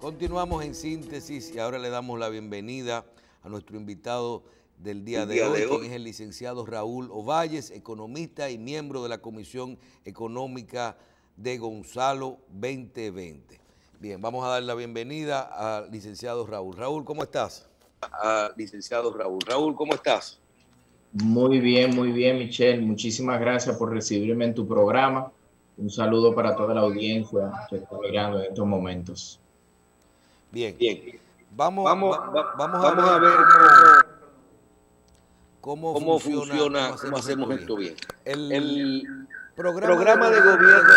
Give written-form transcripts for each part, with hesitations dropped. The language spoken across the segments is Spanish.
Continuamos en síntesis y ahora le damos la bienvenida a nuestro invitado del día de hoy, quien es el licenciado Raúl Ovalles, economista y miembro de la Comisión Económica de Gonzalo 2020. Bien, vamos a dar la bienvenida al licenciado Raúl. Raúl, ¿cómo estás? Raúl, ¿cómo estás? Muy bien, Michelle. Muchísimas gracias por recibirme en tu programa. Un saludo para toda la audiencia que está mirando en estos momentos. Bien. Vamos a ver cómo funciona, cómo hacemos esto bien. El programa de gobierno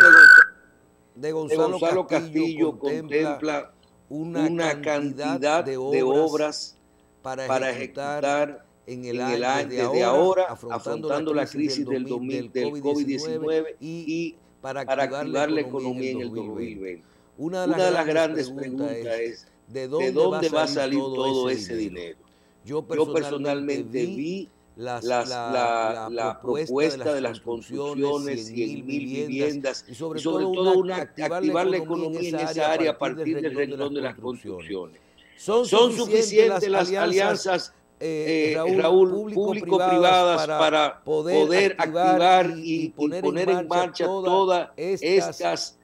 de Gonzalo Castillo contempla una cantidad de obras para ejecutar en el año desde ahora, afrontando la crisis del COVID-19 y para activar la economía en el 2020. Una de las grandes preguntas es ¿de dónde va a salir todo ese dinero? Yo personalmente vi la propuesta de las construcciones, 100.000 viviendas y sobre todo activar la economía en esa área a partir del renglón de las construcciones. ¿Son suficientes las alianzas, Raúl, público-privadas para poder activar y poner en marcha todas estas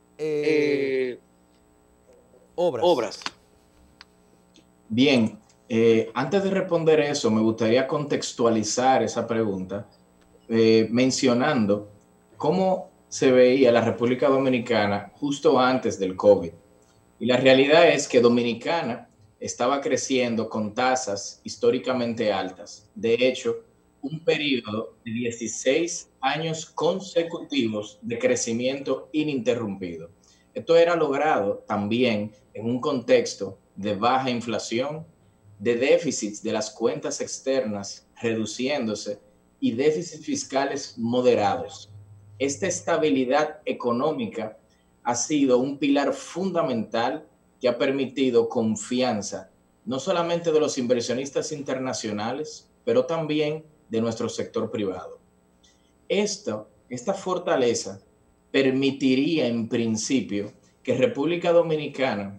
obras? Bien, antes de responder eso, me gustaría contextualizar esa pregunta mencionando cómo se veía la República Dominicana justo antes del COVID. Y la realidad es que Dominicana estaba creciendo con tasas históricamente altas. De hecho, un periodo de 16 años consecutivos de crecimiento ininterrumpido. Esto era logrado también en un contexto de baja inflación, de déficits de las cuentas externas reduciéndose y déficits fiscales moderados. Esta estabilidad económica ha sido un pilar fundamental que ha permitido confianza, no solamente de los inversionistas internacionales, pero también de nuestro sector privado. Esta fortaleza permitiría en principio que República Dominicana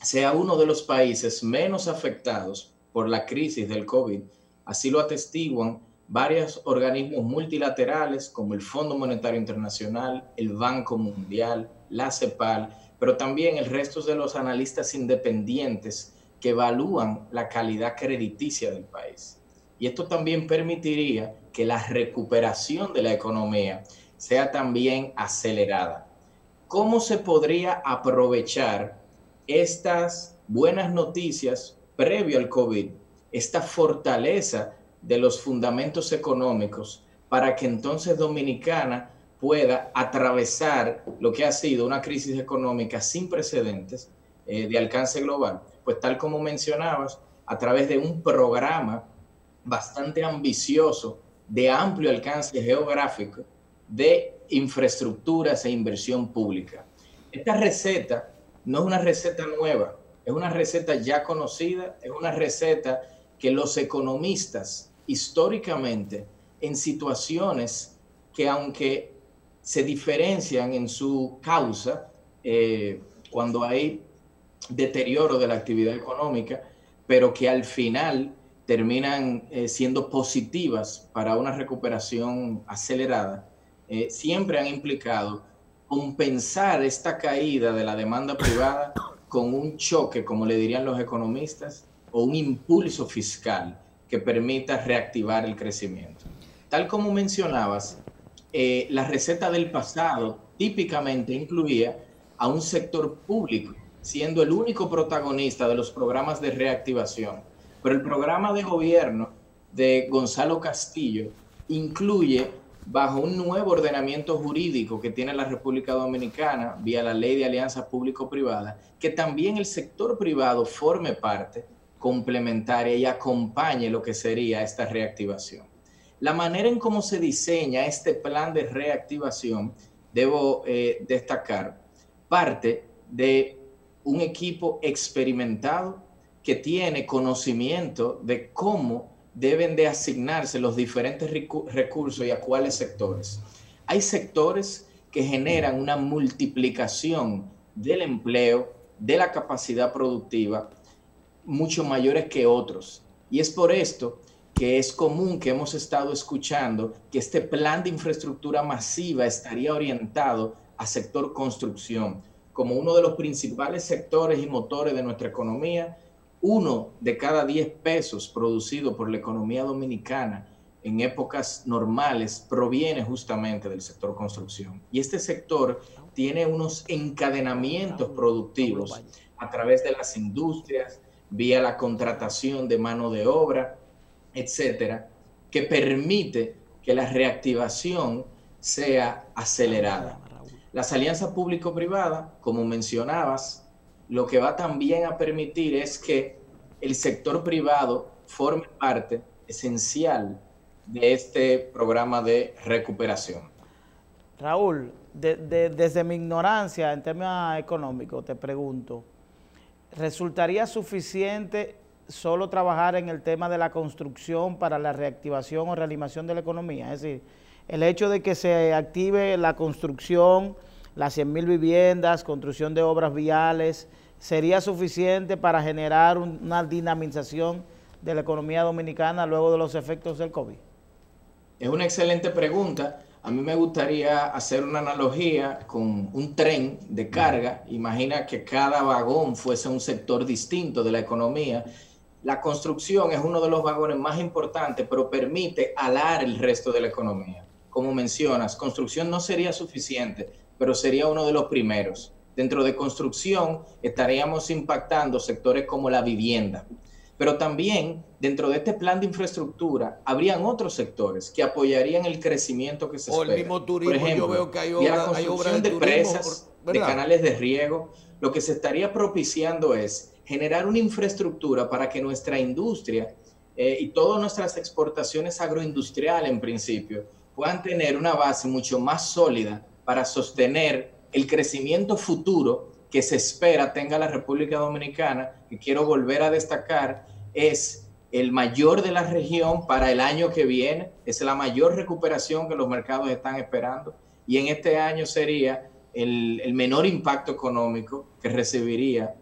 sea uno de los países menos afectados por la crisis del COVID. Así lo atestiguan varios organismos multilaterales como el Fondo Monetario Internacional, el Banco Mundial, la CEPAL, pero también el resto de los analistas independientes que evalúan la calidad crediticia del país. Y esto también permitiría que la recuperación de la economía sea también acelerada. ¿Cómo se podría aprovechar estas buenas noticias previo al COVID, esta fortaleza de los fundamentos económicos para que entonces Dominicana pueda atravesar lo que ha sido una crisis económica sin precedentes de alcance global? Pues tal como mencionabas, a través de un programa bastante ambicioso de amplio alcance geográfico de infraestructuras e inversión pública. Esta receta no es una receta nueva, es una receta ya conocida, es una receta que los economistas históricamente en situaciones que aunque se diferencian en su causa cuando hay deterioro de la actividad económica, pero que al final terminan siendo positivas para una recuperación acelerada, siempre han implicado compensar esta caída de la demanda privada con un choque, como le dirían los economistas, o un impulso fiscal que permita reactivar el crecimiento. Tal como mencionabas, la receta del pasado típicamente incluía a un sector público, siendo el único protagonista de los programas de reactivación. Pero el programa de gobierno de Gonzalo Castillo incluye, bajo un nuevo ordenamiento jurídico que tiene la República Dominicana, vía la Ley de Alianza Público-Privada, que también el sector privado forme parte complementaria y acompañe lo que sería esta reactivación. La manera en cómo se diseña este plan de reactivación, debo destacar, parte de un equipo experimentado que tiene conocimiento de cómo deben de asignarse los diferentes recursos y a cuáles sectores. Hay sectores que generan una multiplicación del empleo, de la capacidad productiva mucho mayores que otros. Y es por esto que es común que hemos estado escuchando que este plan de infraestructura masiva estaría orientado a sector construcción, como uno de los principales sectores y motores de nuestra economía. 1 de cada 10 pesos producido por la economía dominicana en épocas normales proviene justamente del sector construcción. Y este sector tiene unos encadenamientos productivos a través de las industrias, vía la contratación de mano de obra, etcétera, que permite que la reactivación sea acelerada. Las alianzas público-privadas, como mencionabas, lo que va también a permitir es que el sector privado forme parte esencial de este programa de recuperación. Raúl, desde mi ignorancia en temas económicos, te pregunto, ¿resultaría suficiente solo trabajar en el tema de la construcción para la reactivación o reanimación de la economía? Es decir, el hecho de que se active la construcción, las 100.000 viviendas, construcción de obras viales, ¿sería suficiente para generar una dinamización de la economía dominicana luego de los efectos del COVID? Es una excelente pregunta. A mí me gustaría hacer una analogía con un tren de carga. Imagina que cada vagón fuese un sector distinto de la economía. La construcción es uno de los vagones más importantes, pero permite alar el resto de la economía. Como mencionas, construcción no sería suficiente, pero sería uno de los primeros. Dentro de construcción estaríamos impactando sectores como la vivienda. Pero también dentro de este plan de infraestructura habrían otros sectores que apoyarían el crecimiento que se espera. El mismo turismo, por ejemplo, yo veo que la construcción de presas, de canales de riego. Lo que se estaría propiciando es generar una infraestructura para que nuestra industria y todas nuestras exportaciones agroindustriales en principio puedan tener una base mucho más sólida para sostener el crecimiento futuro que se espera tenga la República Dominicana, que quiero volver a destacar, es el mayor de la región para el año que viene, es la mayor recuperación que los mercados están esperando, y en este año sería el menor impacto económico que recibiría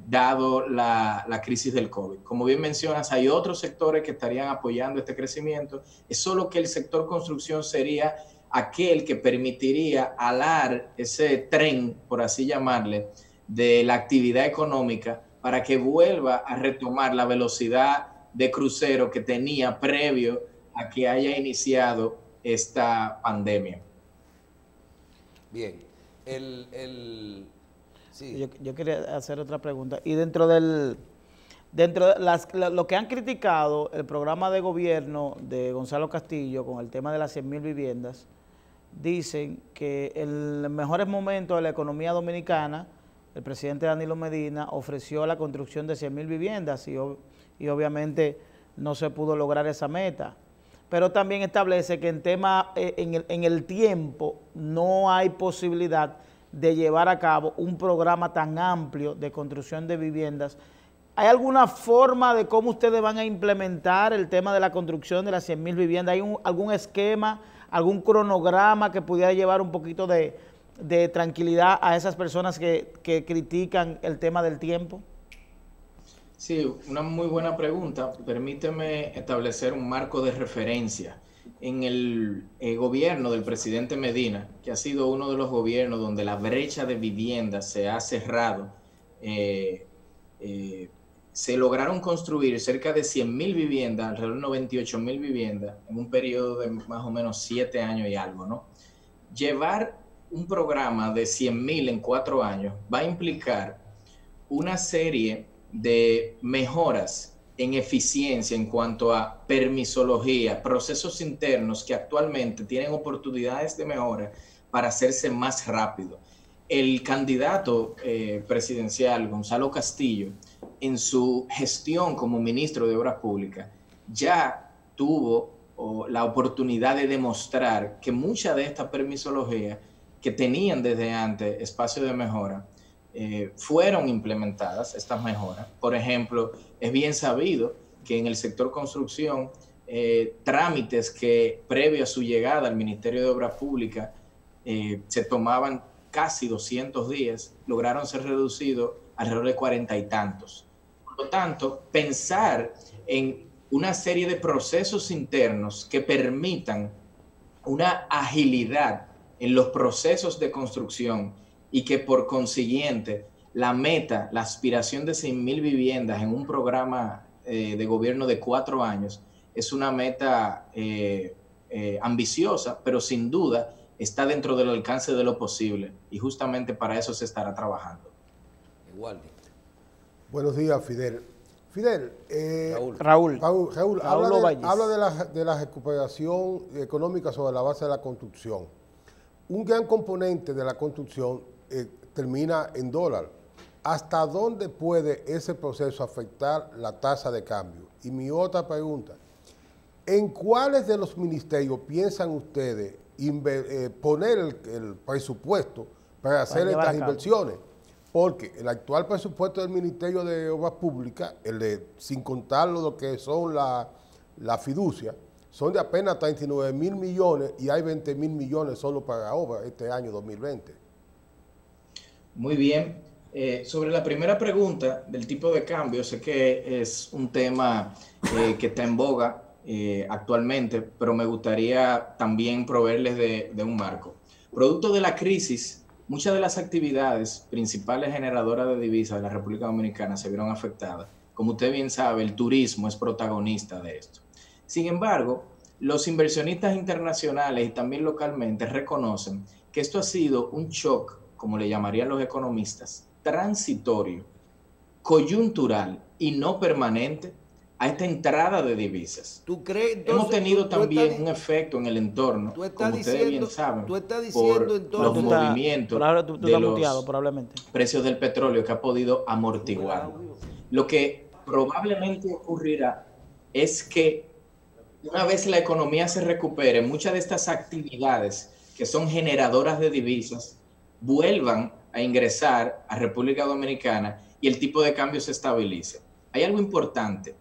dado la crisis del COVID. Como bien mencionas, hay otros sectores que estarían apoyando este crecimiento, es solo que el sector construcción sería aquel que permitiría alar ese tren, por así llamarle, de la actividad económica para que vuelva a retomar la velocidad de crucero que tenía previo a que haya iniciado esta pandemia. Bien. Sí. Yo quería hacer otra pregunta. Y dentro de lo que han criticado el programa de gobierno de Gonzalo Castillo con el tema de las 100.000 viviendas, dicen que en los mejores momentos de la economía dominicana, el presidente Danilo Medina ofreció la construcción de 100.000 viviendas y obviamente no se pudo lograr esa meta. Pero también establece que en el tiempo no hay posibilidad de llevar a cabo un programa tan amplio de construcción de viviendas. ¿Hay alguna forma de cómo ustedes van a implementar el tema de la construcción de las 100.000 viviendas? ¿Hay algún esquema, algún cronograma que pudiera llevar un poquito de tranquilidad a esas personas que critican el tema del tiempo? Sí, una muy buena pregunta. Permíteme establecer un marco de referencia. En el gobierno del presidente Medina, que ha sido uno de los gobiernos donde la brecha de vivienda se ha cerrado, se lograron construir cerca de 100.000 viviendas, alrededor de 98.000 viviendas, en un periodo de más o menos 7 años y algo, ¿no? Llevar un programa de 100.000 en 4 años va a implicar una serie de mejoras en eficiencia en cuanto a permisología, procesos internos que actualmente tienen oportunidades de mejora para hacerse más rápido. El candidato presidencial, Gonzalo Castillo, en su gestión como ministro de Obras Públicas, ya tuvo la oportunidad de demostrar que mucha de esta permisología que tenían desde antes espacio de mejora, fueron implementadas estas mejoras. Por ejemplo, es bien sabido que en el sector construcción, trámites que previo a su llegada al Ministerio de Obras Públicas se tomaban casi 200 días, lograron ser reducidos alrededor de 40 y tantos. Por lo tanto, pensar en una serie de procesos internos que permitan una agilidad en los procesos de construcción y que por consiguiente la meta, la aspiración de 100,000 viviendas en un programa de gobierno de 4 años es una meta ambiciosa, pero sin duda está dentro del alcance de lo posible y justamente para eso se estará trabajando. Igual. Buenos días, Fidel. Fidel, Raúl habla de la recuperación económica sobre la base de la construcción. Un gran componente de la construcción termina en dólar. ¿Hasta dónde puede ese proceso afectar la tasa de cambio? Y mi otra pregunta, ¿en cuáles de los ministerios piensan ustedes poner el presupuesto para hacer estas inversiones? Porque el actual presupuesto del Ministerio de Obras Públicas, sin contar lo que son la fiducia, son de apenas 39,000 millones y hay 20,000 millones solo para obras este año 2020. Muy bien. Sobre la primera pregunta del tipo de cambio, sé que es un tema que está en boga actualmente, pero me gustaría también proveerles de un marco. Producto de la crisis, muchas de las actividades principales generadoras de divisas de la República Dominicana se vieron afectadas. Como usted bien sabe, el turismo es protagonista de esto. Sin embargo, los inversionistas internacionales y también localmente reconocen que esto ha sido un shock, como le llamarían los economistas, transitorio, coyuntural y no permanente a esta entrada de divisas. ¿Tú crees? Entonces, hemos tenido también un efecto en el entorno, como ustedes bien saben, por los movimientos de los precios del petróleo que ha podido amortiguar. Lo que probablemente ocurrirá es que una vez la economía se recupere, muchas de estas actividades que son generadoras de divisas vuelvan a ingresar a República Dominicana y el tipo de cambio se estabilice. Hay algo importante.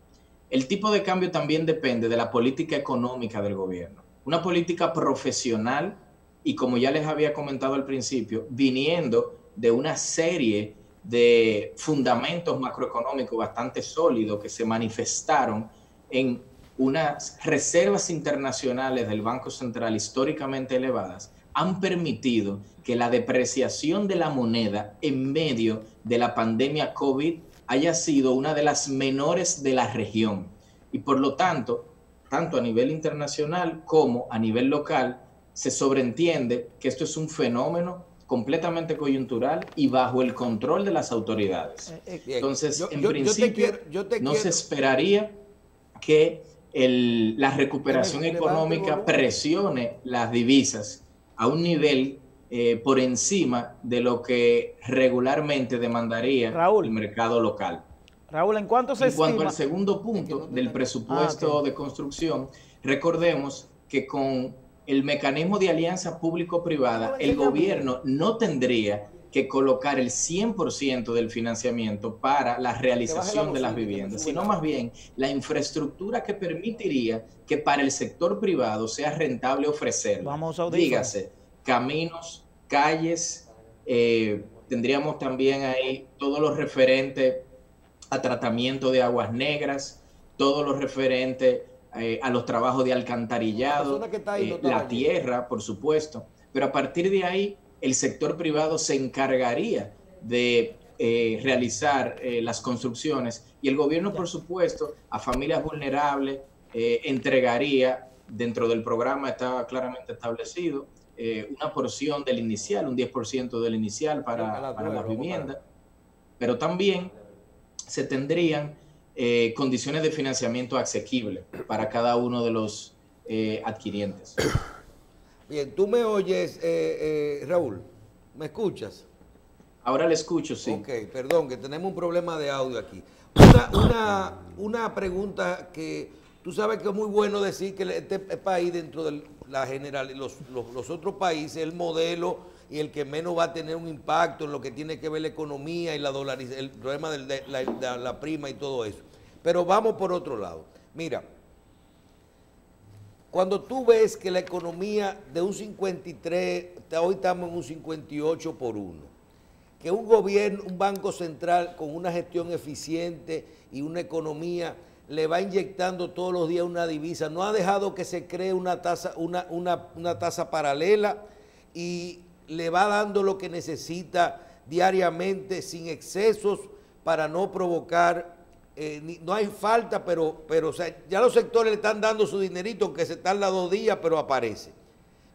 El tipo de cambio también depende de la política económica del gobierno. Una política profesional y, como ya les había comentado al principio, viniendo de una serie de fundamentos macroeconómicos bastante sólidos que se manifestaron en unas reservas internacionales del Banco Central históricamente elevadas, han permitido que la depreciación de la moneda en medio de la pandemia COVID haya sido una de las menores de la región. Y por lo tanto, tanto a nivel internacional como a nivel local, se sobreentiende que esto es un fenómeno completamente coyuntural y bajo el control de las autoridades. Entonces, en principio, no se esperaría que la recuperación económica presione las divisas a un nivel por encima de lo que regularmente demandaría el mercado local. Raúl, ¿en cuánto se estima? En cuanto al segundo punto del presupuesto de construcción, recordemos que con el mecanismo de alianza público-privada, el gobierno no tendría que colocar el 100% del financiamiento para la realización de las viviendas, sino más bien la infraestructura que permitiría que para el sector privado sea rentable ofrecerla. Dígase, caminos, calles, tendríamos también ahí todo lo referente a tratamiento de aguas negras, todo lo referente a los trabajos de alcantarillado, la tierra, por supuesto, pero a partir de ahí el sector privado se encargaría de realizar las construcciones y el gobierno, por supuesto, a familias vulnerables entregaría, dentro del programa está claramente establecido, una porción del inicial, un 10% del inicial para las viviendas, pero también se tendrían condiciones de financiamiento asequibles para cada uno de los adquirientes. Bien, tú me oyes, Raúl, ¿me escuchas? Ahora le escucho, sí. Ok, perdón, que tenemos un problema de audio aquí. Una pregunta que tú sabes que es muy bueno decir que este país dentro de la general, los otros países, el modelo y el que menos va a tener un impacto en lo que tiene que ver la economía y el problema de la prima y todo eso. Pero vamos por otro lado. Mira, cuando tú ves que la economía de un 53, hoy estamos en un 58-1, que un gobierno, un banco central con una gestión eficiente y una economía le va inyectando todos los días una divisa, no ha dejado que se cree una tasa paralela y le va dando lo que necesita diariamente sin excesos para no provocar, no hay falta, pero o sea, ya los sectores le están dando su dinerito, aunque se tarda 2 días, pero aparece.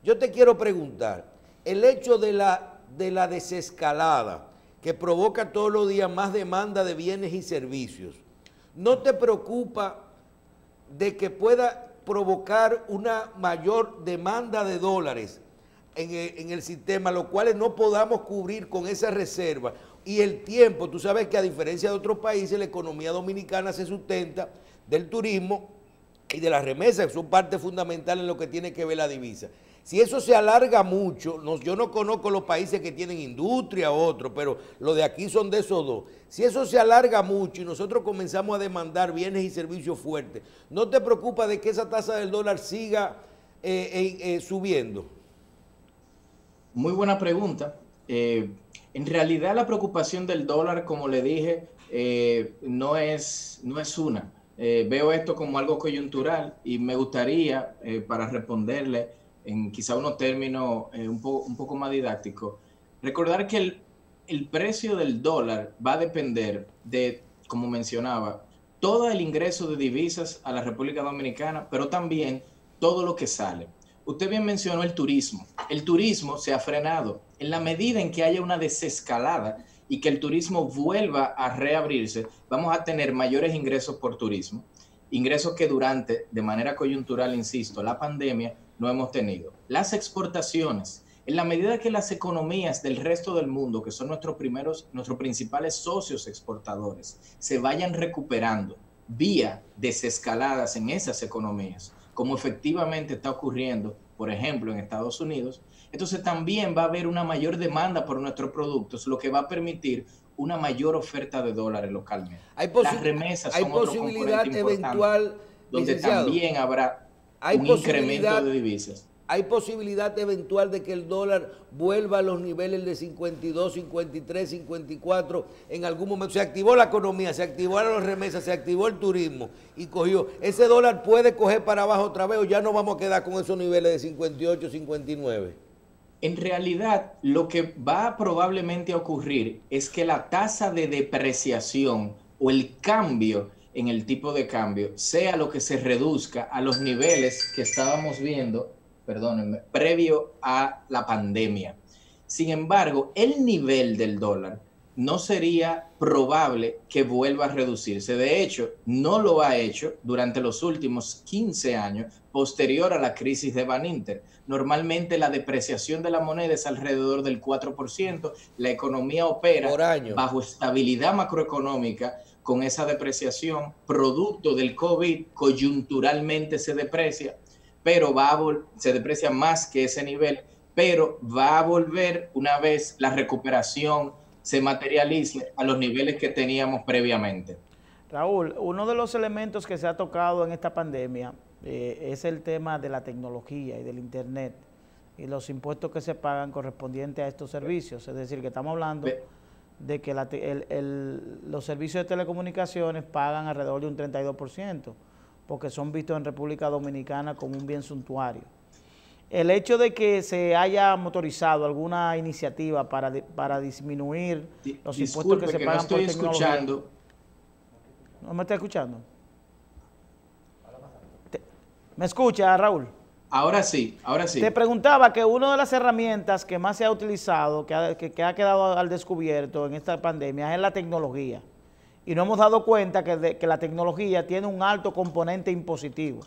Yo te quiero preguntar, el hecho de la desescalada que provoca todos los días más demanda de bienes y servicios, ¿no te preocupa de que pueda provocar una mayor demanda de dólares en el sistema, lo cual no podamos cubrir con esa reserva? Y el tiempo, tú sabes que a diferencia de otros países, la economía dominicana se sustenta del turismo y de las remesas, que son parte fundamental en lo que tiene que ver la divisa. Si eso se alarga mucho, yo no conozco los países que tienen industria o otros, pero los de aquí son de esos dos. Si eso se alarga mucho y nosotros comenzamos a demandar bienes y servicios fuertes, ¿no te preocupa de que esa tasa del dólar siga subiendo? Muy buena pregunta. En realidad la preocupación del dólar, como le dije, no es una. Veo esto como algo coyuntural y me gustaría, para responderle en quizá unos términos un poco más didácticos, recordar que el precio del dólar va a depender de, como mencionaba, todo el ingreso de divisas a la República Dominicana, pero también todo lo que sale. Usted bien mencionó el turismo. El turismo se ha frenado. En la medida en que haya una desescalada y que el turismo vuelva a reabrirse, vamos a tener mayores ingresos por turismo, ingresos que durante, de manera coyuntural, insisto, la pandemia no hemos tenido. Las exportaciones, en la medida que las economías del resto del mundo, que son nuestros principales socios exportadores, se vayan recuperando vía desescaladas en esas economías, como efectivamente está ocurriendo, por ejemplo, en Estados Unidos, entonces también va a haber una mayor demanda por nuestros productos, lo que va a permitir una mayor oferta de dólares localmente. Las remesas son otro componente importante, donde también habrá un incremento de divisas. ¿Hay posibilidad eventual de que el dólar vuelva a los niveles de 52, 53, 54 en algún momento? Se activó la economía, se activaron las remesas, se activó el turismo y cogió. ¿Ese dólar puede coger para abajo otra vez o ya no vamos a quedar con esos niveles de 58, 59? En realidad, lo que va probablemente a ocurrir es que la tasa de depreciación o el cambio en el tipo de cambio sea lo que se reduzca a los niveles que estábamos viendo, perdónenme, previo a la pandemia. Sin embargo, el nivel del dólar no sería probable que vuelva a reducirse. De hecho, no lo ha hecho durante los últimos 15 años posterior a la crisis de Baninter. Normalmente la depreciación de la moneda es alrededor del 4%. La economía opera bajo estabilidad macroeconómica con esa depreciación. Producto del COVID, coyunturalmente se deprecia, pero se deprecia más que ese nivel, pero va a volver una vez la recuperación se materialice a los niveles que teníamos previamente. Raúl, uno de los elementos que se ha tocado en esta pandemia es el tema de la tecnología y del Internet y los impuestos que se pagan correspondientes a estos servicios. Es decir, que estamos hablando de que los servicios de telecomunicaciones pagan alrededor de un 32%, porque son vistos en República Dominicana como un bien suntuario. El hecho de que se haya motorizado alguna iniciativa para disminuir los impuestos que se pagan por tecnología. ¿No me está escuchando? ¿Me escucha, Raúl? Ahora sí, ahora sí. Te preguntaba que una de las herramientas que más se ha utilizado, que ha quedado al descubierto en esta pandemia, es la tecnología. Y nos hemos dado cuenta que la tecnología tiene un alto componente impositivo.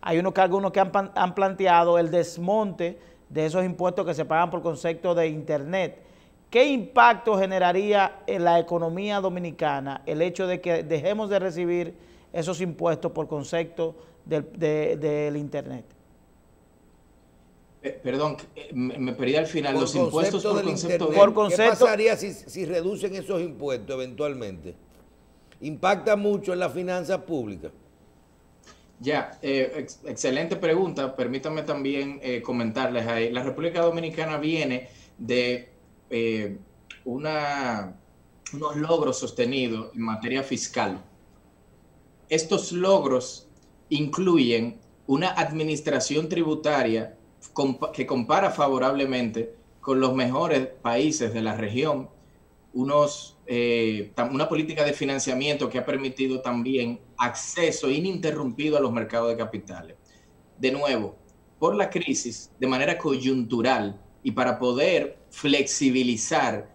Hay algunos que han planteado el desmonte de esos impuestos que se pagan por concepto de Internet. ¿Qué impacto generaría en la economía dominicana el hecho de que dejemos de recibir esos impuestos por concepto del Internet? Perdón, me perdí al final. Los impuestos por concepto de Internet. ¿Qué pasaría si reducen esos impuestos eventualmente? ¿Impacta mucho en las finanzas públicas? Ya, excelente pregunta. Permítanme también comentarles ahí. La República Dominicana viene de unos logros sostenidos en materia fiscal. Estos logros incluyen una administración tributaria que compara favorablemente con los mejores países de la región, una política de financiamiento que ha permitido también acceso ininterrumpido a los mercados de capitales. De nuevo, por la crisis, de manera coyuntural y para poder flexibilizar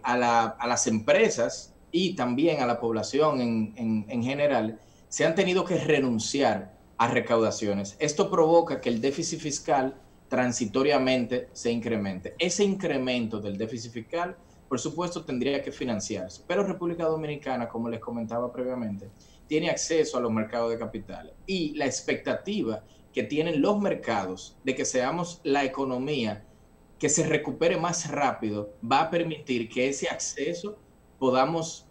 a las empresas y también a la población en general, se han tenido que renunciar a recaudaciones. Esto provoca que el déficit fiscal transitoriamente se incremente. Ese incremento del déficit fiscal, por supuesto, tendría que financiarse, pero República Dominicana, como les comentaba previamente, tiene acceso a los mercados de capitales y la expectativa que tienen los mercados de que seamos la economía que se recupere más rápido va a permitir que ese acceso podamos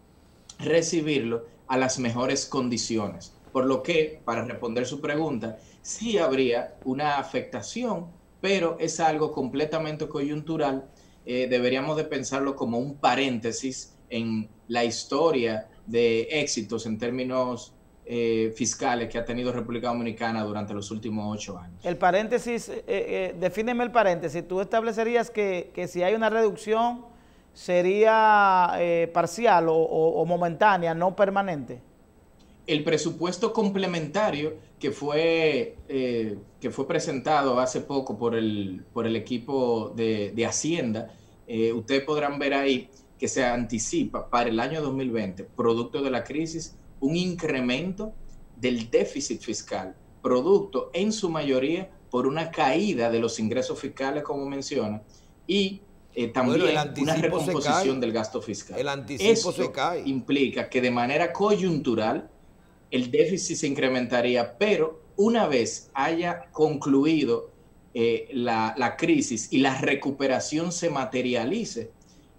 recibirlo a las mejores condiciones. Por lo que, para responder su pregunta, sí habría una afectación, pero es algo completamente coyuntural. Deberíamos de pensarlo como un paréntesis en la historia de éxitos en términos fiscales que ha tenido República Dominicana durante los últimos 8 años. El paréntesis, defíneme el paréntesis. Tú establecerías que si hay una reducción sería parcial o momentánea, no permanente. El presupuesto complementario que fue presentado hace poco por el equipo de Hacienda, ustedes podrán ver ahí que se anticipa para el año 2020, producto de la crisis, un incremento del déficit fiscal, producto en su mayoría por una caída de los ingresos fiscales, como menciona, y también una recomposición del gasto fiscal. El anticipo se cae. Implica que de manera coyuntural el déficit se incrementaría, pero una vez haya concluido la crisis y la recuperación se materialice,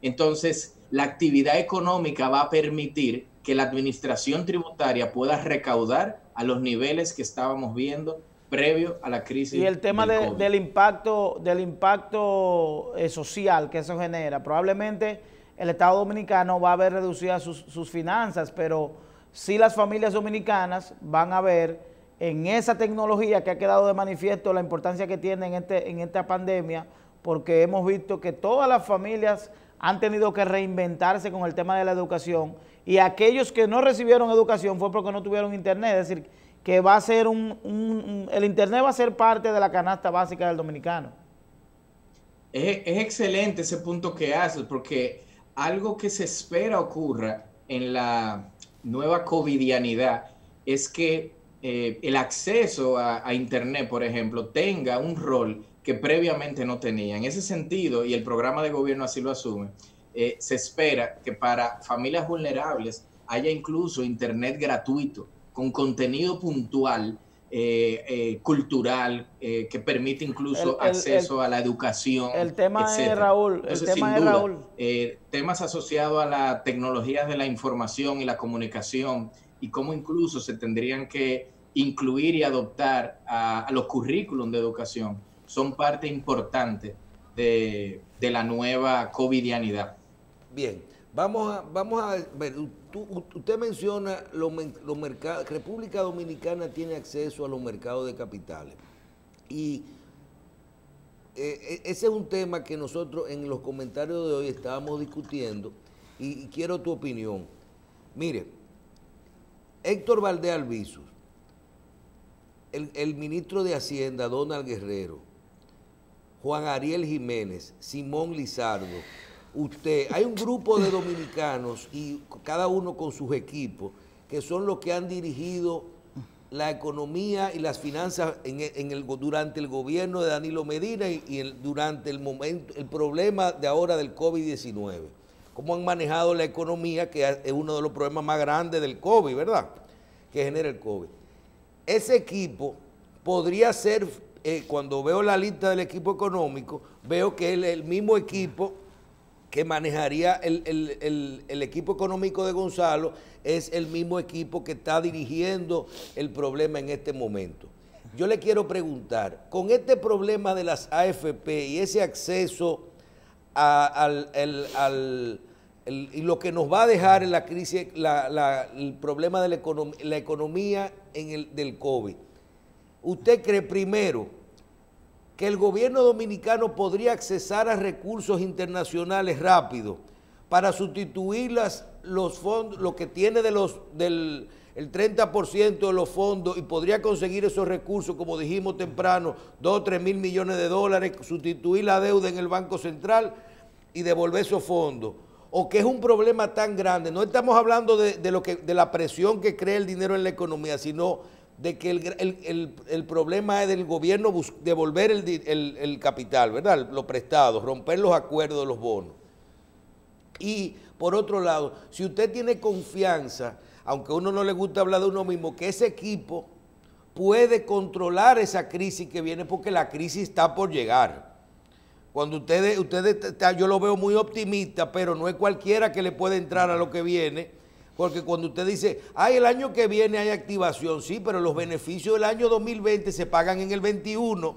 entonces la actividad económica va a permitir que la administración tributaria pueda recaudar a los niveles que estábamos viendo previo a la crisis. Y el tema del impacto social que eso genera, probablemente el Estado Dominicano va a ver reducidas sus finanzas, pero sí las familias dominicanas van a ver en esa tecnología que ha quedado de manifiesto la importancia que tiene en esta pandemia, porque hemos visto que todas las familias han tenido que reinventarse con el tema de la educación, y aquellos que no recibieron educación fue porque no tuvieron internet. Es decir, que va a ser el internet va a ser parte de la canasta básica del dominicano. Es excelente ese punto que haces, porque algo que se espera ocurra en la nueva covidianidad es que el acceso a internet, por ejemplo, tenga un rol que previamente no tenía. En ese sentido, y el programa de gobierno así lo asume, se espera que para familias vulnerables haya incluso internet gratuito, con contenido puntual, cultural, que permite incluso acceso a la educación. El tema etcétera. Es, Raúl, entonces, el tema sin es, duda, Raúl. Temas asociados a las tecnologías de la información y la comunicación, y cómo incluso se tendrían que incluir y adoptar a los currículums de educación, son parte importante de la nueva covidianidad. Bien, vamos a ver, usted menciona los mercados, República Dominicana tiene acceso a los mercados de capitales, y ese es un tema que nosotros en los comentarios de hoy estábamos discutiendo, y quiero tu opinión. Mire, Héctor Valdés Albizu, el ministro de Hacienda, Donald Guerrero, Juan Ariel Jiménez, Simón Lizardo, usted, hay un grupo de dominicanos, y cada uno con sus equipos, que son los que han dirigido la economía y las finanzas durante el gobierno de Danilo Medina y durante el problema de ahora del COVID-19. Cómo han manejado la economía, que es uno de los problemas más grandes del COVID, ¿verdad?, que genera el COVID. Ese equipo podría ser, cuando veo la lista del equipo económico, veo que es el mismo equipo que manejaría el equipo económico de Gonzalo es el mismo equipo que está dirigiendo el problema en este momento. Yo le quiero preguntar, con este problema de las AFP y ese acceso y lo que nos va a dejar en la crisis, el problema de la economía del COVID, ¿usted cree primero que el gobierno dominicano podría accesar a recursos internacionales rápido para sustituir los fondos, lo que tiene del 30% de los fondos, y podría conseguir esos recursos, como dijimos temprano, 2 o 3 mil millones de dólares, sustituir la deuda en el Banco Central y devolver esos fondos? ¿O que es un problema tan grande? No estamos hablando de la presión que crea el dinero en la economía, sino de que el problema es del gobierno devolver el capital, ¿verdad? Los prestados, romper los acuerdos de los bonos. Y por otro lado, si usted tiene confianza, aunque a uno no le gusta hablar de uno mismo, que ese equipo puede controlar esa crisis que viene, porque la crisis está por llegar. Cuando ustedes yo lo veo muy optimista, pero no es cualquiera que le puede entrar a lo que viene. Porque cuando usted dice, el año que viene hay activación, sí, pero los beneficios del año 2020 se pagan en el 21.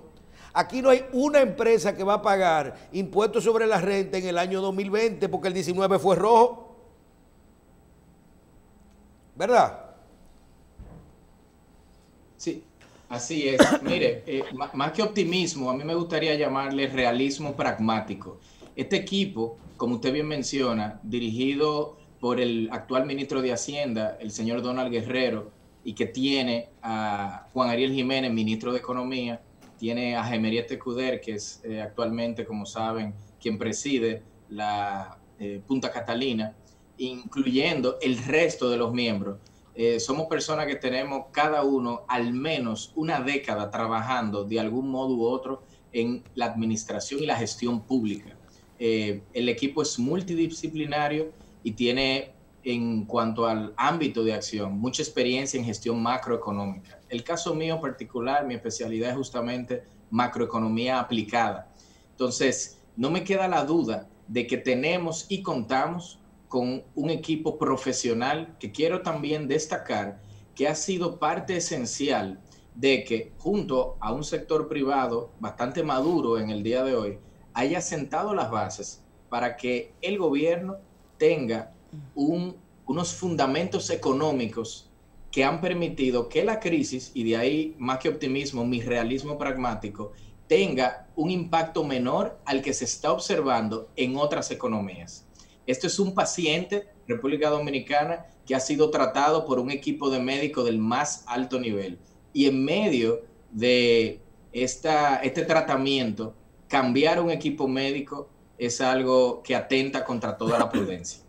Aquí no hay una empresa que va a pagar impuestos sobre la renta en el año 2020 porque el 19 fue rojo. ¿Verdad? Sí, así es. Mire, más que optimismo, a mí me gustaría llamarle realismo pragmático. Este equipo, como usted bien menciona, dirigido por el actual ministro de Hacienda, el señor Donald Guerrero, y que tiene a Juan Ariel Jiménez, ministro de Economía, tiene a Gemeriete Cuder, que es actualmente, como saben, quien preside la Punta Catalina, incluyendo el resto de los miembros. Somos personas que tenemos cada uno al menos una década trabajando de algún modo u otro en la administración y la gestión pública. El equipo es multidisciplinario y tiene, en cuanto al ámbito de acción, mucha experiencia en gestión macroeconómica. El caso mío particular, mi especialidad es justamente macroeconomía aplicada. Entonces, no me queda la duda de que tenemos y contamos con un equipo profesional que quiero también destacar que ha sido parte esencial de que, junto a un sector privado bastante maduro en el día de hoy, haya sentado las bases para que el gobierno tenga unos fundamentos económicos que han permitido que la crisis, y de ahí más que optimismo, mi realismo pragmático, tenga un impacto menor al que se está observando en otras economías. Esto es un paciente, República Dominicana, que ha sido tratado por un equipo de médicos del más alto nivel. Y en medio de este tratamiento, cambiar un equipo médico es algo que atenta contra toda la prudencia.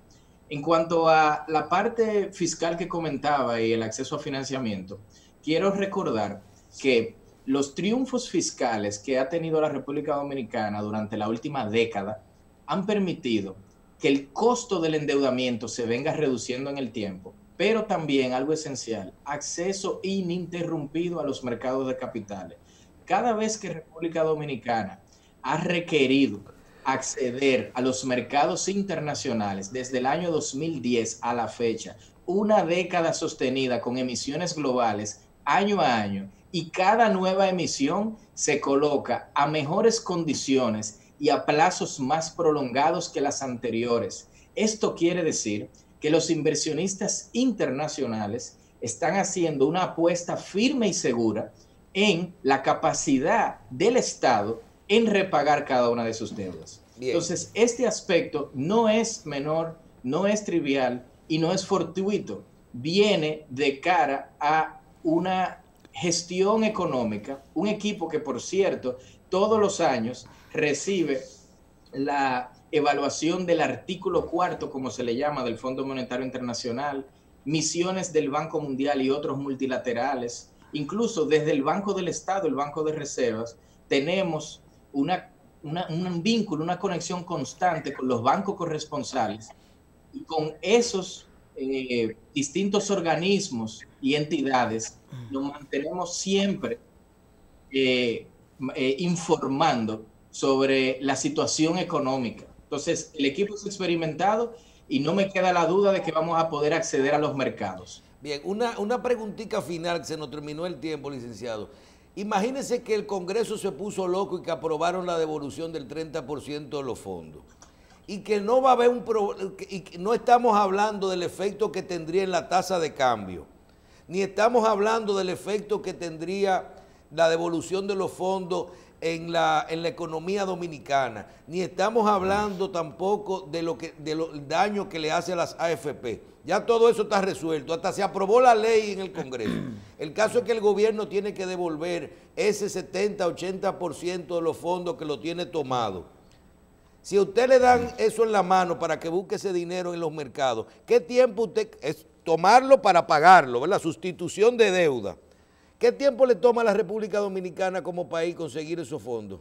En cuanto a la parte fiscal que comentaba y el acceso a financiamiento, quiero recordar que los triunfos fiscales que ha tenido la República Dominicana durante la última década han permitido que el costo del endeudamiento se venga reduciendo en el tiempo, pero también algo esencial, acceso ininterrumpido a los mercados de capitales. Cada vez que República Dominicana ha requerido acceder a los mercados internacionales desde el año 2010 a la fecha, una década sostenida con emisiones globales año a año, y cada nueva emisión se coloca a mejores condiciones y a plazos más prolongados que las anteriores. Esto quiere decir que los inversionistas internacionales están haciendo una apuesta firme y segura en la capacidad del Estado en repagar cada una de sus deudas. Bien. Entonces, este aspecto no es menor, no es trivial y no es fortuito. Viene de cara a una gestión económica, un equipo que, por cierto, todos los años recibe la evaluación del artículo 4, como se le llama, del Fondo Monetario Internacional, misiones del Banco Mundial y otros multilaterales, incluso desde el Banco del Estado, el Banco de Reservas, tenemos un vínculo, una conexión constante con los bancos corresponsales y con esos distintos organismos y entidades. Nos mantenemos siempre informando sobre la situación económica, Entonces, el equipo es experimentado y no me queda la duda de que vamos a poder acceder a los mercados. Bien, una preguntita final, que se nos terminó el tiempo, licenciado. Imagínense que el Congreso se puso loco y que aprobaron la devolución del 30% de los fondos. Y que no va a haber y que no estamos hablando del efecto que tendría en la tasa de cambio, ni estamos hablando del efecto que tendría la devolución de los fondos en la economía dominicana, ni estamos hablando tampoco del daño que le hace a las AFP. Ya todo eso está resuelto, hasta se aprobó la ley en el Congreso. El caso es que el gobierno tiene que devolver ese 70-80% de los fondos que lo tiene tomado. Si a usted le dan eso en la mano para que busque ese dinero en los mercados, ¿qué tiempo usted es tomarlo para pagarlo, ¿verdad? Sustitución de deuda. ¿Qué tiempo le toma a la República Dominicana como país conseguir esos fondos?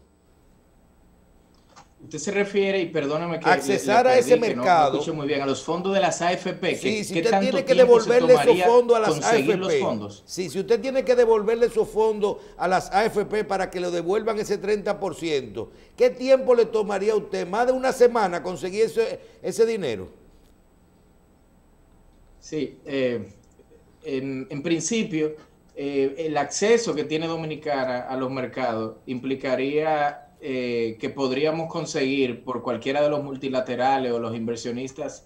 Usted se refiere, y perdóname que accesar a ese mercado. No escucho muy bien, a los fondos de las AFP. Sí, si usted tiene que devolverle esos fondos a las AFP. Los fondos? Sí, si usted tiene que devolverle esos fondos a las AFP para que le devuelvan ese 30%, ¿qué tiempo le tomaría a usted? ¿Más de una semana conseguir ese dinero? Sí, en principio, el acceso que tiene Dominicana a los mercados implicaría que podríamos conseguir por cualquiera de los multilaterales o los inversionistas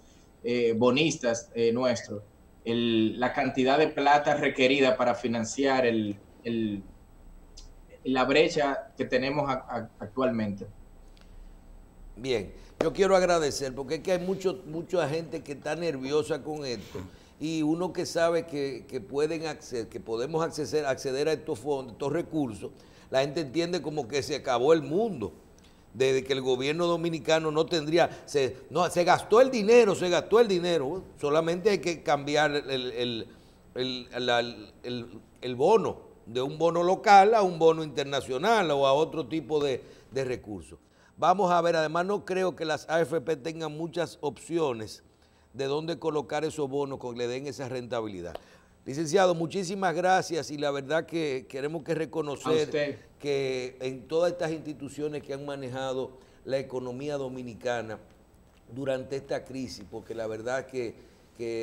bonistas nuestros la cantidad de plata requerida para financiar la brecha que tenemos actualmente. Bien, yo quiero agradecer porque es que hay mucha gente que está nerviosa con esto y uno que sabe que podemos acceder a estos fondos, estos recursos. La gente entiende como que se acabó el mundo, desde que el gobierno dominicano no tendría, se gastó el dinero, solamente hay que cambiar el bono, de un bono local a un bono internacional o a otro tipo de recursos. Vamos a ver, además no creo que las AFP tengan muchas opciones de dónde colocar esos bonos que le den esa rentabilidad. Licenciado, muchísimas gracias y la verdad que queremos reconocer que en todas estas instituciones que han manejado la economía dominicana durante esta crisis, porque la verdad que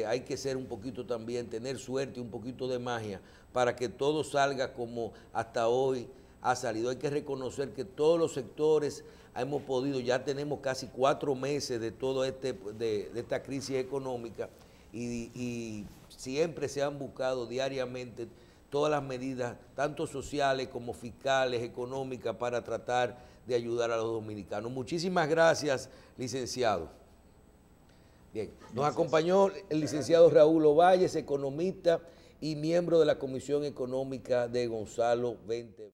hay que ser un poquito también, tener suerte y un poquito de magia para que todo salga como hasta hoy ha salido. Hay que reconocer que todos los sectores hemos podido, ya tenemos casi 4 meses de todo de esta crisis económica y siempre se han buscado diariamente todas las medidas, tanto sociales como fiscales, económicas, para tratar de ayudar a los dominicanos. Muchísimas gracias, licenciado. Bien, nos acompañó el licenciado Raúl Ovalles, economista y miembro de la Comisión Económica de Gonzalo 20.